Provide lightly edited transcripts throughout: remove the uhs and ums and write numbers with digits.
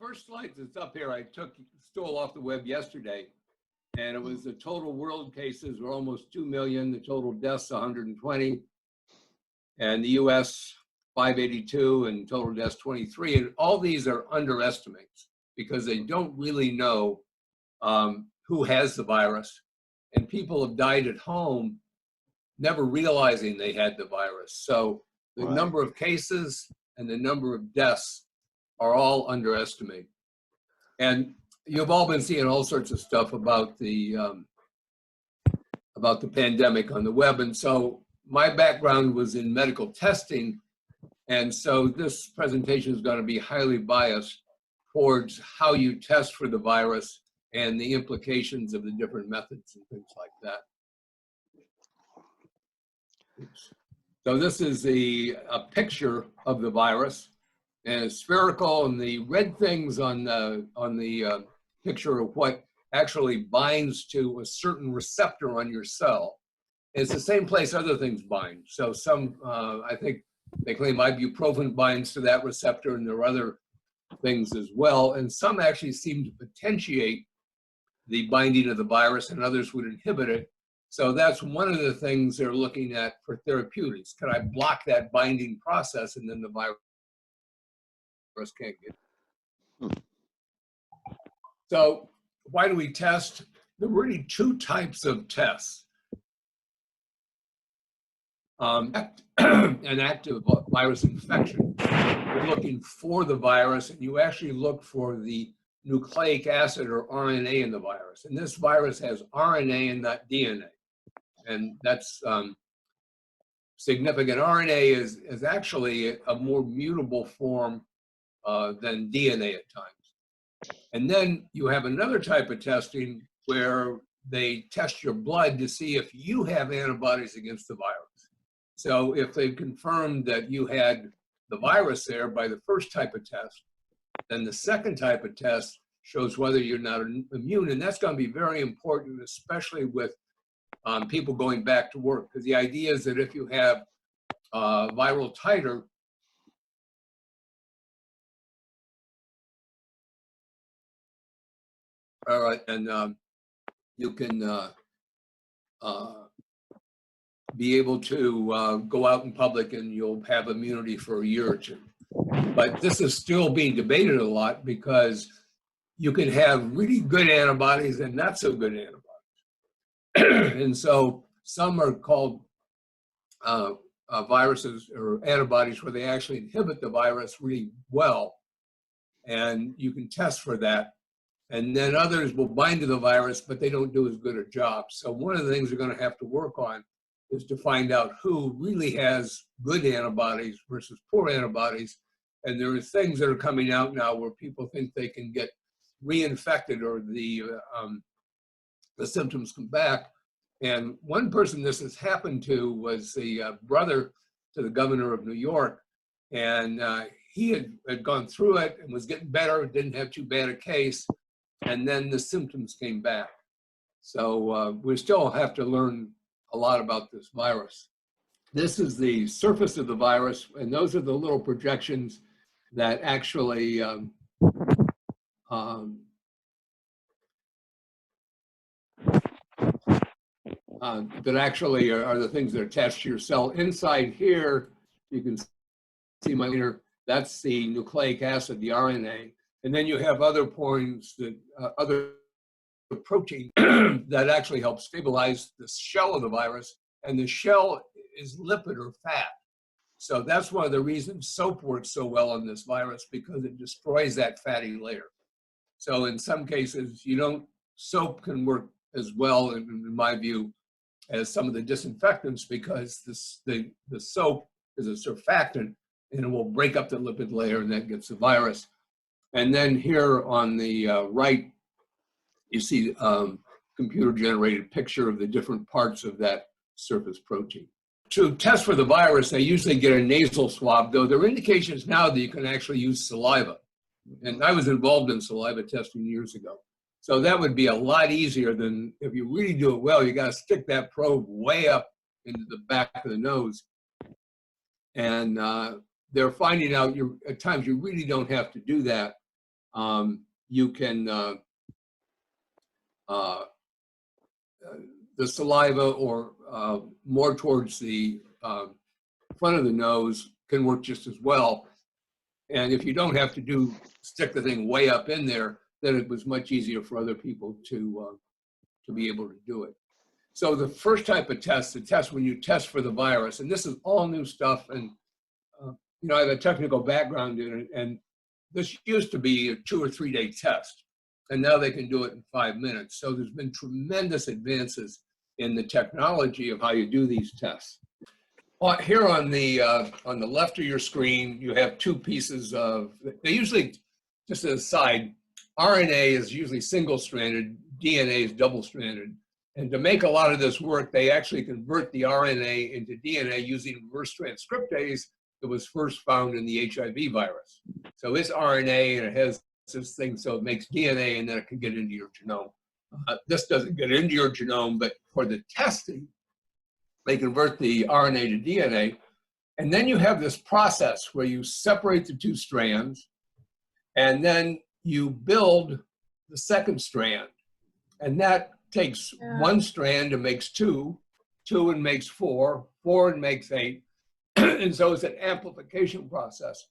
first slide that's up here, I stole off the web yesterday, and it was the total world cases were almost 2 million, the total deaths 120, and the US 582, and total deaths 23. And all these are underestimates because they don't really know who has the virus, and people have died at home never realizing they had the virus. So the number of cases and the number of deaths are all underestimated. And you've all been seeing all sorts of stuff about the pandemic on the web. And so my background was in medical testing. And so this presentation is going to be highly biased towards how you test for the virus and the implications of the different methods and things like that. Oops. So this is a picture of the virus, and it's spherical, and the red things on the picture of what actually binds to a certain receptor on your cell. It's the same place other things bind. So some, I think they claim ibuprofen binds to that receptor, and there are other things as well. And some actually seem to potentiate the binding of the virus, and others would inhibit it. So that's one of the things they're looking at for therapeutics. Can I block that binding process, and then the virus can't get. So why do we test? There are really two types of tests. An active virus infection, you're looking for the virus, and you actually look for the nucleic acid or RNA in the virus. And this virus has RNA and not DNA. And that's significant. RNA is actually a more mutable form than DNA at times. And then you have another type of testing where they test your blood to see if you have antibodies against the virus. So if they've confirmed that you had the virus there by the first type of test, then the second type of test shows whether you're not immune. And that's going to be very important, especially with people going back to work, because the idea is that if you have viral titer, all right, and you can be able to go out in public and you'll have immunity for a year or two. But this is still being debated a lot because you can have really good antibodies and not so good antibodies. And so some are called viruses or antibodies where they actually inhibit the virus really well. And you can test for that. And then others will bind to the virus, but they don't do as good a job. So one of the things we're going to have to work on is to find out who really has good antibodies versus poor antibodies. And there are things that are coming out now where people think they can get reinfected or the symptoms come back. And one person this has happened to was the brother to the governor of New York. And he had gone through it and was getting better, didn't have too bad a case. And then the symptoms came back. So we still have to learn a lot about this virus. This is the surface of the virus, and those are the little projections that actually are the things that are attached to your cell. Inside here, you can see my leader, that's the nucleic acid, the RNA. And then you have other points, that other protein that actually help stabilize the shell of the virus. And the shell is lipid or fat. So that's one of the reasons soap works so well on this virus, because it destroys that fatty layer. So in some cases, soap can work as well, in my view, as some of the disinfectants, because the soap is a surfactant and it will break up the lipid layer and that gets the virus. And then here on the right, you see computer-generated picture of the different parts of that surface protein. To test for the virus, they usually get a nasal swab, though there are indications now that you can actually use saliva. And I was involved in saliva testing years ago. So that would be a lot easier than, if you really do it well, you got to stick that probe way up into the back of the nose. And they're finding out at times you really don't have to do that. You can, the saliva or more towards the front of the nose can work just as well. And if you don't have to stick the thing way up in there, then it was much easier for other people to be able to do it. So the first type of test, the test when you test for the virus, and this is all new stuff, and you know, I have a technical background in it, and this used to be a 2 or 3 day test, and now they can do it in 5 minutes. So there's been tremendous advances in the technology of how you do these tests. Here on the left of your screen, you have 2 pieces of, they usually, just as an aside, RNA is usually single-stranded, DNA is double-stranded. And to make a lot of this work, they actually convert the RNA into DNA using reverse transcriptase that was first found in the HIV virus. So it's RNA and it has this thing, so it makes DNA and then it can get into your genome. This doesn't get into your genome, but for the testing, they convert the RNA to DNA. And then you have this process where you separate the 2 strands and then you build the second strand. And that takes 1 strand and makes 2, 2 and makes 4, 4 and makes 8. And so it's an amplification process.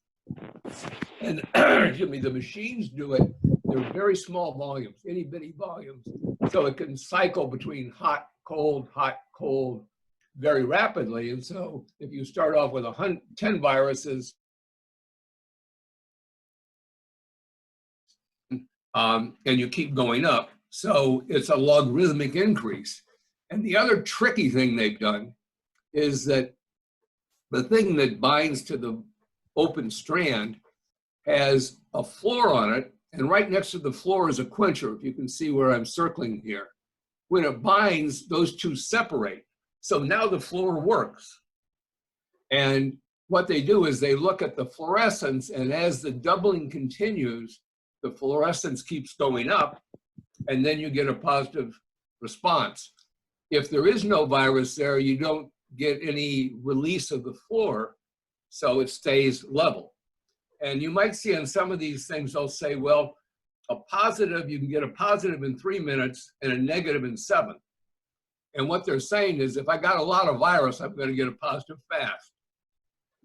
And excuse me, the machines do it. They're very small volumes, itty bitty volumes. So it can cycle between hot, cold, very rapidly. And so if you start off with 10 viruses, and you keep going up, so it's a logarithmic increase. And the other tricky thing they've done is that the thing that binds to the open strand has a floor on it, and right next to the floor is a quencher, if you can see where I'm circling here. When it binds, those 2 separate. So now the floor works. And what they do is they look at the fluorescence, and as the doubling continues, the fluorescence keeps going up, and then you get a positive response. If there is no virus there, you don't get any release of the floor, so it stays level. And you might see on some of these things, they'll say, well, a positive, you can get a positive in 3 minutes and a negative in 7. And what they're saying is, if I got a lot of virus, I'm going to get a positive fast.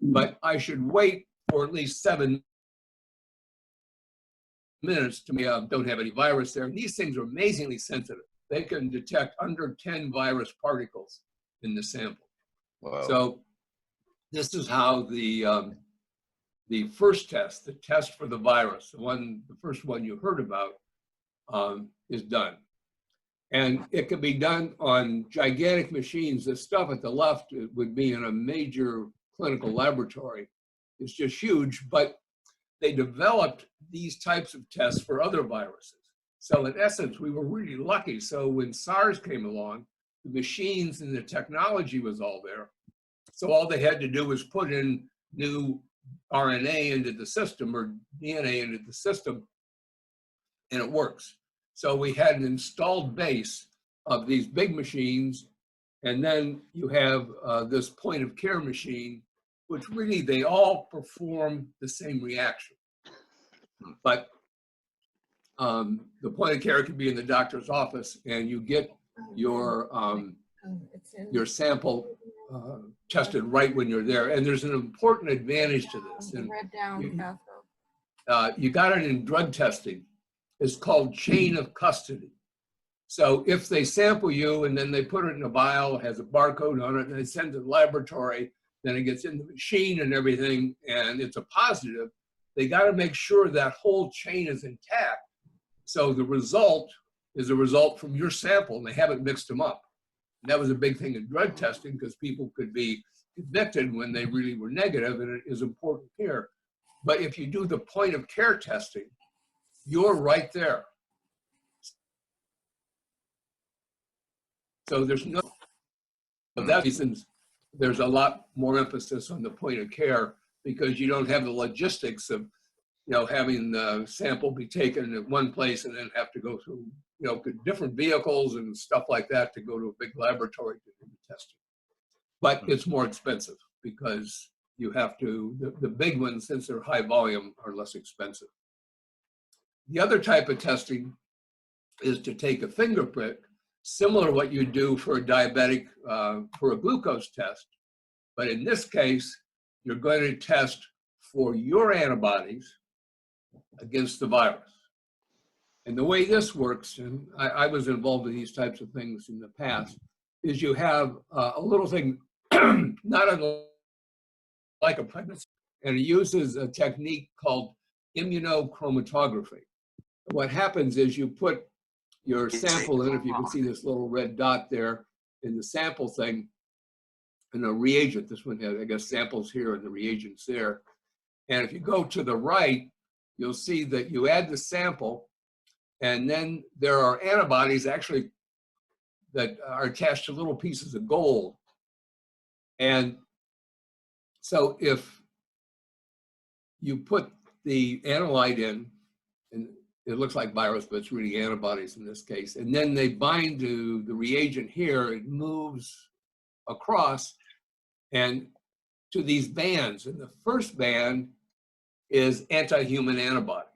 But I should wait for at least 7 minutes to me, don't have any virus there. And these things are amazingly sensitive. They can detect under 10 virus particles in the sample. Wow. So this is how the first test, the test for the virus, the first one you heard about, is done. And it can be done on gigantic machines. The stuff at the left would be in a major clinical laboratory. It's just huge, but they developed these types of tests for other viruses. So in essence, we were really lucky. So when SARS came along, the machines and the technology was all there. So all they had to do was put in new RNA into the system or DNA into the system, and it works. So we had an installed base of these big machines, and then you have this point of care machine, which really they all perform the same reaction. But the point of care can be in the doctor's office, and you get your sample tested right when you're there. And there's an important advantage to this. And you got it in drug testing. It's called chain of custody. So if they sample you and then they put it in a vial, it has a barcode on it, and they send it to the laboratory, then it gets in the machine and everything, and it's a positive, they got to make sure that whole chain is intact. So the result is a result from your sample, and they haven't mixed them up. And that was a big thing in drug testing, because people could be convicted when they really were negative, and it is important here. But if you do the point of care testing, you're right there. So there's no, for that reason, there's a lot more emphasis on the point of care, because you don't have the logistics of, having the sample be taken at one place and then have to go through, different vehicles and stuff like that to go to a big laboratory to do the testing. But it's more expensive, because you have to, the big ones, since they're high volume, are less expensive. The other type of testing is to take a fingerprint, similar to what you do for a diabetic, for a glucose test. But in this case, you're going to test for your antibodies against the virus. And the way this works, and I was involved in these types of things in the past, is you have a little thing, not like a pregnancy, and it uses a technique called immunochromatography. What happens is you put your sample in, if you can see this little red dot there in the sample thing, and a reagent. This one has, I guess, samples here and the reagents there. And if you go to the right, you'll see that you add the sample, and then there are antibodies actually that are attached to little pieces of gold. And so if you put the analyte in, and it looks like virus, but it's really antibodies in this case, and then they bind to the reagent here, it moves across and to these bands. And the first band is anti-human antibodies.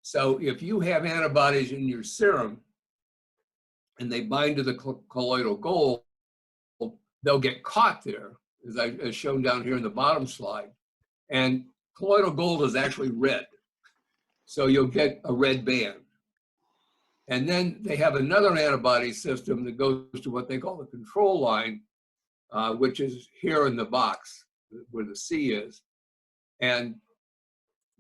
So if you have antibodies in your serum and they bind to the colloidal gold, they'll get caught there, as shown down here in the bottom slide. And colloidal gold is actually red. So you'll get a red band. And then they have another antibody system that goes to what they call the control line, which is here in the box where the C is. And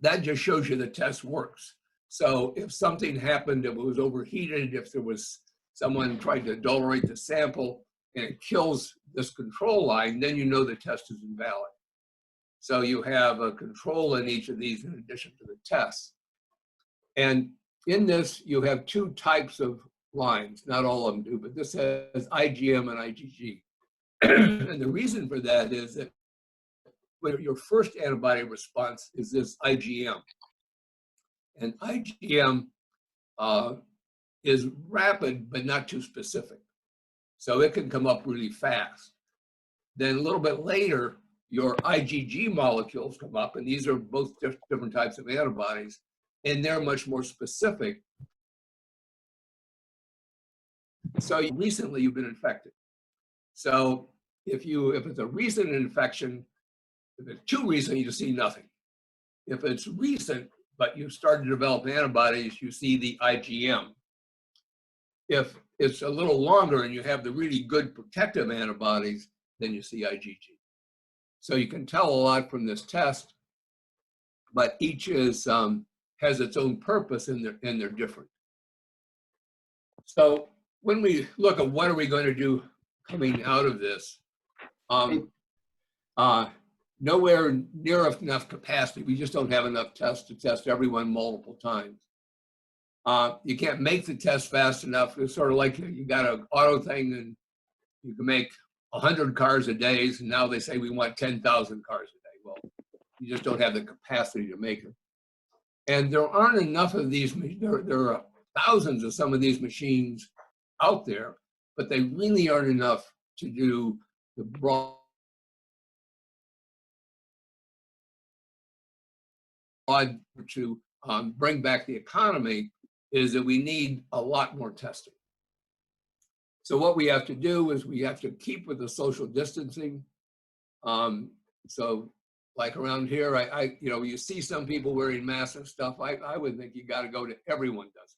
that just shows you the test works. So if something happened, if it was overheated, if there was someone tried to adulterate the sample and it kills this control line, then you know the test is invalid. So you have a control in each of these in addition to the tests. And in this, you have two types of lines. Not all of them do, but this has IgM and IgG. And the reason for that is that your first antibody response is this IgM. And IgM is rapid, but not too specific. So it can come up really fast. Then a little bit later, your IgG molecules come up, and these are both different types of antibodies, and they're much more specific. So recently you've been infected. So if it's a recent infection, if it's too recent, you see nothing. If it's recent, but you started to develop antibodies, you see the IgM. If it's a little longer and you have the really good protective antibodies, then you see IgG. So you can tell a lot from this test, but each is has its own purpose and they're different. So when we look at what are we going to do coming out of this, nowhere near enough capacity. We just don't have enough tests to test everyone multiple times. You can't make the test fast enough. It's sort of like you got an auto thing and you can make 100 cars a day, and now they say we want 10,000 cars a day. Well, you just don't have the capacity to make them. And there aren't enough of these. There are thousands of some of these machines out there, but they really aren't enough to do the broad to bring back the economy. Is that we need a lot more testing. So what we have to do is we have to keep with the social distancing. So like around here, you see some people wearing masks and stuff. I would think you got to go to everyone does